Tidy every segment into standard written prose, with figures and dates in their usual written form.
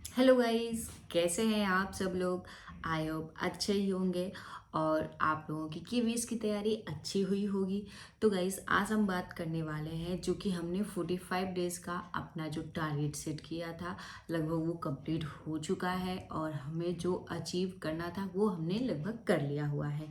Hello guys, कैसे हैं आप सब लोग। आई होप अच्छे ही होंगे और आप लोगों की क्यूवीज की तैयारी अच्छी हुई होगी। तो गाइस, आज हम बात करने वाले हैं जो कि हमने 45 डेज का अपना जो टारगेट सेट किया था, लगभग वो कंप्लीट हो चुका है और हमें जो अचीव करना था वो हमने लगभग कर लिया हुआ है।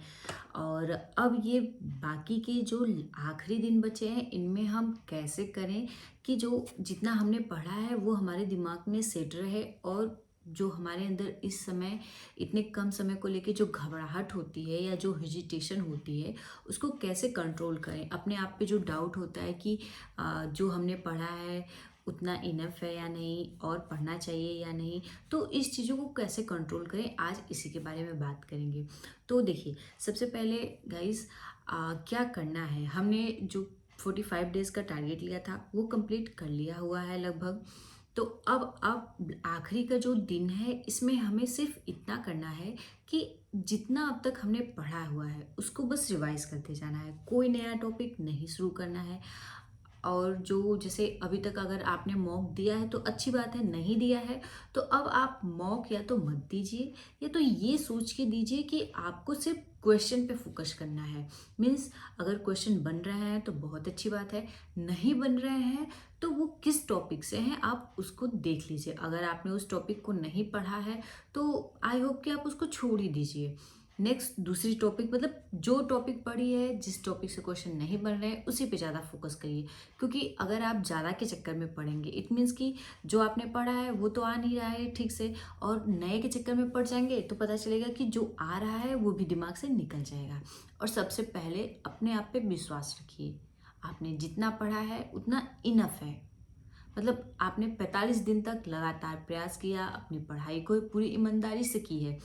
और अब ये बाकी के जो आखिरी दिन बचे हैं, इनमें हम कैसे करें कि जो जितना हमने पढ़ा है वो हमारे दिमाग में सेट रहे, और जो हमारे अंदर इस समय इतने कम समय को लेके जो घबराहट होती है या जो हेजिटेशन होती है, उसको कैसे कंट्रोल करें। अपने आप पे जो डाउट होता है कि जो हमने पढ़ा है उतना इनफ है या नहीं, और पढ़ना चाहिए या नहीं, तो इस चीज़ों को कैसे कंट्रोल करें, आज इसी के बारे में बात करेंगे। तो देखिए, सबसे पहले गाइस, क्या करना है। हमने जो 45 डेज का टारगेट लिया था वो कंप्लीट कर लिया हुआ है लगभग। तो अब आखिरी का जो दिन है, इसमें हमें सिर्फ इतना करना है कि जितना अब तक हमने पढ़ा हुआ है उसको बस रिवाइज करते जाना है। कोई नया टॉपिक नहीं शुरू करना है। और जो जैसे अभी तक अगर आपने मॉक दिया है तो अच्छी बात है, नहीं दिया है तो अब आप मॉक या तो मत दीजिए, या तो ये सोच के दीजिए कि आपको सिर्फ क्वेश्चन पे फोकस करना है। मीन्स अगर क्वेश्चन बन रहे हैं तो बहुत अच्छी बात है, नहीं बन रहे हैं तो वो किस टॉपिक से हैं आप उसको देख लीजिए। अगर आपने उस टॉपिक को नहीं पढ़ा है तो आई होप कि आप उसको छोड़ ही दीजिए। नेक्स्ट दूसरी टॉपिक, मतलब जो टॉपिक पढ़ी है, जिस टॉपिक से क्वेश्चन नहीं बन रहे हैं उसी पे ज़्यादा फोकस करिए। क्योंकि अगर आप ज़्यादा के चक्कर में पढ़ेंगे, इट मीन्स कि जो आपने पढ़ा है वो तो आ नहीं रहा है ठीक से, और नए के चक्कर में पढ़ जाएंगे तो पता चलेगा कि जो आ रहा है वो भी दिमाग से निकल जाएगा। और सबसे पहले अपने आप पे विश्वास रखिए। आपने जितना पढ़ा है उतना इनफ है। मतलब आपने 45 दिन तक लगातार प्रयास किया, अपनी पढ़ाई को पूरी ईमानदारी से की है,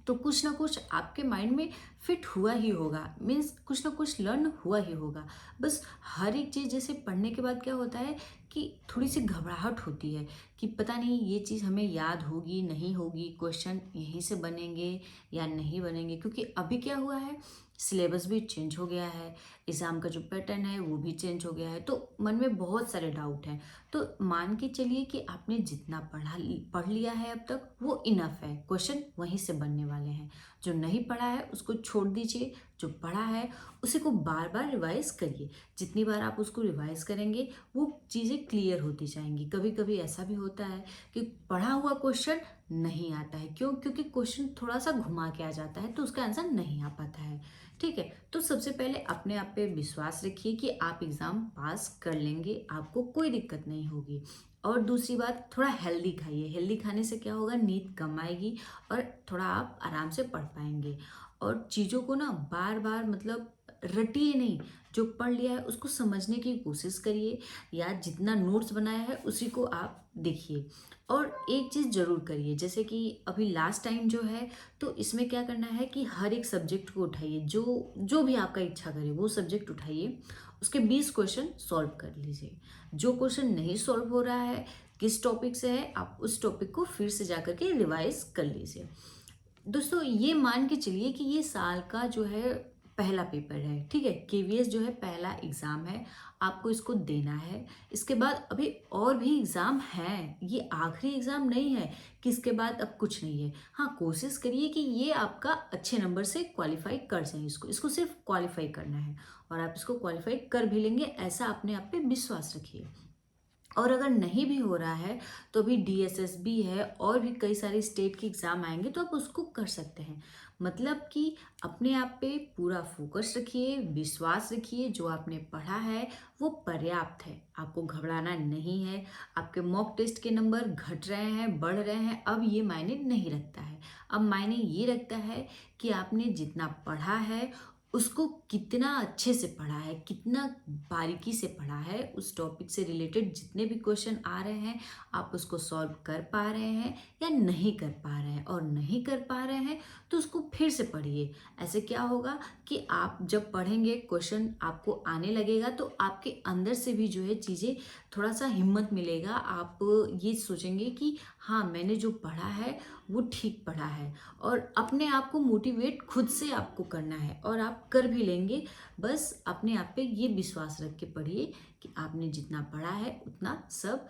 तो कुछ ना कुछ आपके माइंड में फिट हुआ ही होगा। मीन्स कुछ ना कुछ लर्न हुआ ही होगा। बस हर एक चीज़ जैसे पढ़ने के बाद क्या होता है कि थोड़ी सी घबराहट होती है कि पता नहीं ये चीज़ हमें याद होगी नहीं होगी, क्वेश्चन यहीं से बनेंगे या नहीं बनेंगे। क्योंकि अभी क्या हुआ है, सिलेबस भी चेंज हो गया है, एग्ज़ाम का जो पैटर्न है वो भी चेंज हो गया है, तो मन में बहुत सारे डाउट हैं। तो मान के चलिए कि आपने जितना पढ़ लिया है अब तक वो इनफ है, क्वेश्चन वहीं से बनने वाले हैं। जो नहीं पढ़ा है उसको छोड़ दीजिए, जो पढ़ा है उसी को बार बार रिवाइज करिए। जितनी बार आप उसको रिवाइज करेंगे वो चीज़ें क्लियर होती जाएंगी। कभी कभी ऐसा भी होता है कि पढ़ा हुआ क्वेश्चन नहीं आता है, क्यों? क्योंकि क्वेश्चन थोड़ा सा घुमा के आ जाता है तो उसका आंसर नहीं आ पाता है। ठीक है, तो सबसे पहले अपने आप पे विश्वास रखिए कि आप एग्ज़ाम पास कर लेंगे, आपको कोई दिक्कत नहीं होगी। और दूसरी बात, थोड़ा हेल्दी खाइए। हेल्दी खाने से क्या होगा, नींद कम आएगी और थोड़ा आप आराम से पढ़ पाएंगे। और चीज़ों को ना बार बार मतलब रटिए नहीं, जो पढ़ लिया है उसको समझने की कोशिश करिए, या जितना नोट्स बनाया है उसी को आप देखिए। और एक चीज़ ज़रूर करिए, जैसे कि अभी लास्ट टाइम जो है, तो इसमें क्या करना है कि हर एक सब्जेक्ट को उठाइए, जो जो भी आपका इच्छा करे वो सब्जेक्ट उठाइए, उसके 20 क्वेश्चन सॉल्व कर लीजिए। जो क्वेश्चन नहीं सॉल्व हो रहा है, किस टॉपिक से है, आप उस टॉपिक को फिर से जा करके रिवाइज कर लीजिए। दोस्तों, ये मान के चलिए कि ये साल का जो है पहला पेपर है, ठीक है। केवीएस जो है पहला एग्ज़ाम है, आपको इसको देना है। इसके बाद अभी और भी एग्ज़ाम हैं, ये आखिरी एग्ज़ाम नहीं है कि इसके बाद अब कुछ नहीं है। हाँ, कोशिश करिए कि ये आपका अच्छे नंबर से क्वालिफाई कर जाए। इसको इसको सिर्फ क्वालिफाई करना है, और आप इसको क्वालिफाई कर भी लेंगे, ऐसा अपने आप पे विश्वास रखिए। और अगर नहीं भी हो रहा है तो अभी डीएसएसबी है और भी कई सारे स्टेट के एग्ज़ाम आएंगे, तो आप उसको कर सकते हैं। मतलब कि अपने आप पे पूरा फोकस रखिए, विश्वास रखिए, जो आपने पढ़ा है वो पर्याप्त है, आपको घबराना नहीं है। आपके मॉक टेस्ट के नंबर घट रहे हैं बढ़ रहे हैं, अब ये मायने नहीं रखता है। अब मायने ये रखता है कि आपने जितना पढ़ा है उसको कितना अच्छे से पढ़ा है, कितना बारीकी से पढ़ा है। उस टॉपिक से रिलेटेड जितने भी क्वेश्चन आ रहे हैं, आप उसको सॉल्व कर पा रहे हैं या नहीं कर पा रहे हैं। और नहीं कर पा रहे हैं तो उसको फिर से पढ़िए। ऐसे क्या होगा कि आप जब पढ़ेंगे, क्वेश्चन आपको आने लगेगा, तो आपके अंदर से भी जो है चीज़ें, थोड़ा सा हिम्मत मिलेगा। आप ये सोचेंगे कि हाँ, मैंने जो पढ़ा है वो ठीक पढ़ा है। और अपने आप को मोटिवेट खुद से आपको करना है, और आप कर भी लेंगे। बस अपने आप पे ये विश्वास रख के पढ़िए कि आपने जितना पढ़ा है उतना सब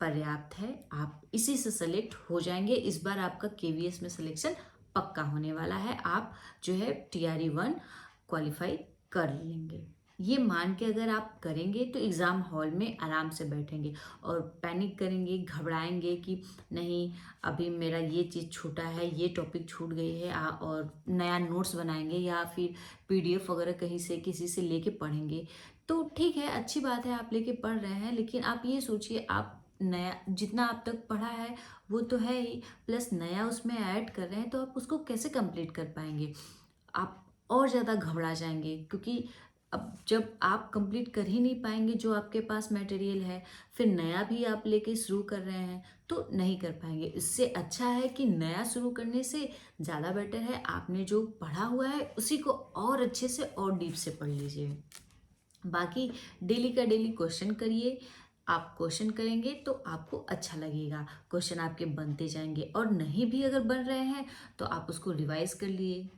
पर्याप्त है, आप इसी से सेलेक्ट हो जाएंगे। इस बार आपका केवीएस में सिलेक्शन पक्का होने वाला है, आप जो है TRE 1 क्वालिफाई कर लेंगे। ये मान के अगर आप करेंगे तो एग्ज़ाम हॉल में आराम से बैठेंगे, और पैनिक करेंगे, घबराएंगे कि नहीं अभी मेरा ये चीज़ छूटा है, ये टॉपिक छूट गई है, और नया नोट्स बनाएंगे या फिर PDF वगैरह कहीं से किसी से लेके पढ़ेंगे, तो ठीक है, अच्छी बात है आप लेके पढ़ रहे हैं, लेकिन आप ये सोचिए आप नया जितना आप तक पढ़ा है वो तो है ही, प्लस नया उसमें ऐड कर रहे हैं, तो आप उसको कैसे कंप्लीट कर पाएंगे? आप और ज़्यादा घबरा जाएंगे, क्योंकि अब जब आप कंप्लीट कर ही नहीं पाएंगे जो आपके पास मटेरियल है, फिर नया भी आप लेके शुरू कर रहे हैं तो नहीं कर पाएंगे। इससे अच्छा है कि नया शुरू करने से ज़्यादा बेटर है आपने जो पढ़ा हुआ है उसी को और अच्छे से और डीप से पढ़ लीजिए। बाकी डेली का डेली क्वेश्चन करिए, आप क्वेश्चन करेंगे तो आपको अच्छा लगेगा, क्वेश्चन आपके बनते जाएंगे, और नहीं भी अगर बन रहे हैं तो आप उसको रिवाइज कर लिए।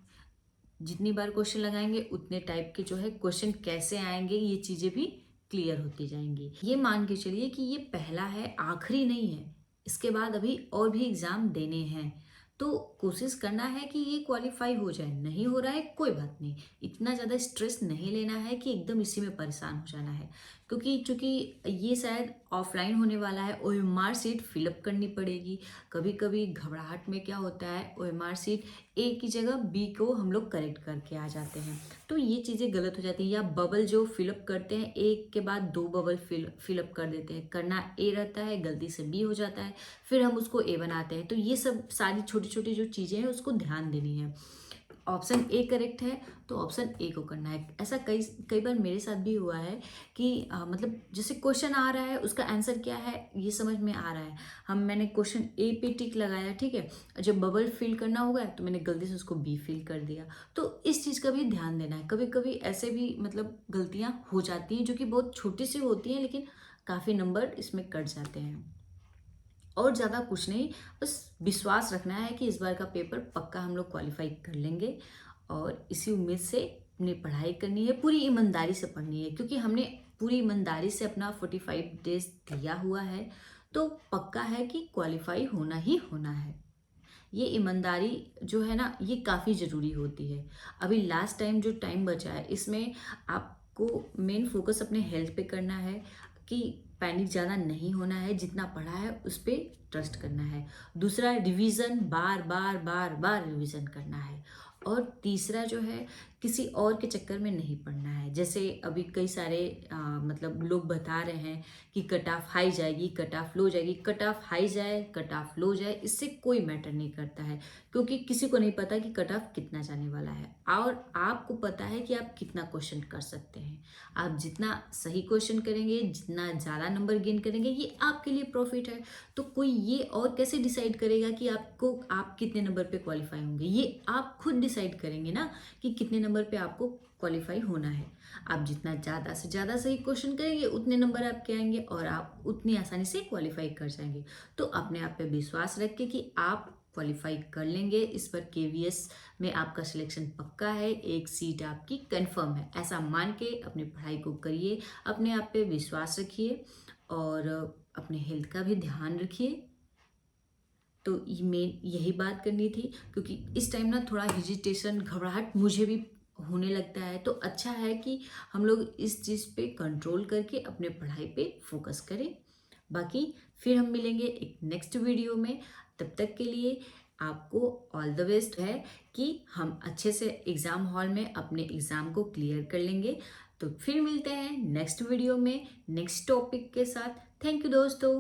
जितनी बार क्वेश्चन लगाएंगे उतने टाइप के जो है क्वेश्चन कैसे आएंगे ये चीज़ें भी क्लियर होती जाएंगी। ये मान के चलिए कि ये पहला है, आखिरी नहीं है, इसके बाद अभी और भी एग्ज़ाम देने हैं, तो कोशिश करना है कि ये क्वालिफाई हो जाए। नहीं हो रहा है कोई बात नहीं, इतना ज़्यादा स्ट्रेस नहीं लेना है कि एकदम इसी में परेशान हो जाना है, क्योंकि चूंकि ये शायद ऑफलाइन होने वाला है, OMR शीट फिलअप करनी पड़ेगी। कभी कभी घबराहट में क्या होता है, OMR शीट A की जगह B को हम लोग करेक्ट करके आ जाते हैं, तो ये चीज़ें गलत हो जाती हैं। या बबल जो फिलअप करते हैं, एक के बाद 2 बबल फिलअप कर देते हैं, करना A रहता है, गलती से B हो जाता है, फिर हम उसको A बनाते हैं। तो ये सब सारी छोटी छोटी जो चीज़ें हैं उसको ध्यान देनी है। ऑप्शन A करेक्ट है तो ऑप्शन A को करना है। ऐसा कई कई बार मेरे साथ भी हुआ है कि मतलब जैसे क्वेश्चन आ रहा है, उसका आंसर क्या है ये समझ में आ रहा है, मैंने क्वेश्चन A पे टिक लगाया, ठीक है, जब बबल फिल करना होगा तो मैंने गलती से उसको B फिल कर दिया। तो इस चीज़ का भी ध्यान देना है। कभी कभी ऐसे भी मतलब गलतियाँ हो जाती हैं जो कि बहुत छोटी सी होती हैं, लेकिन काफ़ी नंबर इसमें कट जाते हैं। और ज़्यादा कुछ नहीं, बस विश्वास रखना है कि इस बार का पेपर पक्का हम लोग क्वालिफाई कर लेंगे, और इसी उम्मीद से अपनी पढ़ाई करनी है, पूरी ईमानदारी से पढ़नी है, क्योंकि हमने पूरी ईमानदारी से अपना 45 डेज दिया हुआ है, तो पक्का है कि क्वालिफाई होना ही होना है। ये ईमानदारी जो है ना, ये काफ़ी ज़रूरी होती है। अभी लास्ट टाइम जो टाइम बचा है इसमें आपको मेन फोकस अपने हेल्थ पे करना है, कि पैनिक ज़्यादा नहीं होना है, जितना पढ़ा है उस पर ट्रस्ट करना है। दूसरा, रिवीजन बार बार बार बार रिवीजन करना है। और तीसरा जो है, किसी और के चक्कर में नहीं पड़ना है। जैसे अभी कई सारे मतलब लोग बता रहे हैं कि कट ऑफ हाई जाएगी, कट ऑफ लो जाएगी। कट ऑफ हाई जाए, कट ऑफ लो जाए, इससे कोई मैटर नहीं करता है, क्योंकि किसी को नहीं पता कि कट ऑफ कितना जाने वाला है, और आपको पता है कि आप कितना क्वेश्चन कर सकते हैं। आप जितना सही क्वेश्चन करेंगे, जितना ज़्यादा नंबर गेन करेंगे, ये आपके लिए प्रॉफिट है। तो कोई ये और कैसे डिसाइड करेगा कि आप कितने नंबर पे क्वालिफाई होंगे? ये आप खुद डिसाइड करेंगे ना कि कितने नंबर पे आपको क्वालिफाई होना है। आप जितना ज़्यादा से ज़्यादा सही क्वेश्चन करेंगे उतने नंबर आपके आएंगे, और आप उतनी आसानी से क्वालिफाई कर जाएंगे। तो अपने आप पे विश्वास रख के कि आप क्वालिफाई कर लेंगे। इस पर KVS में आपका सिलेक्शन पक्का है, एक सीट आपकी कंफर्म है, ऐसा मान के अपनी पढ़ाई को करिए, अपने आप पे विश्वास रखिए, और अपने हेल्थ का भी ध्यान रखिए। तो मेन यही बात करनी थी, क्योंकि इस टाइम ना थोड़ा हेजिटेशन, घबराहट मुझे भी होने लगता है, तो अच्छा है कि हम लोग इस चीज़ पे कंट्रोल करके अपने पढ़ाई पे फोकस करें। बाकी फिर हम मिलेंगे एक नेक्स्ट वीडियो में, तब तक के लिए आपको ऑल द बेस्ट है कि हम अच्छे से एग्ज़ाम हॉल में अपने एग्ज़ाम को क्लियर कर लेंगे। तो फिर मिलते हैं नेक्स्ट वीडियो में नेक्स्ट टॉपिक के साथ। थैंक यू दोस्तों।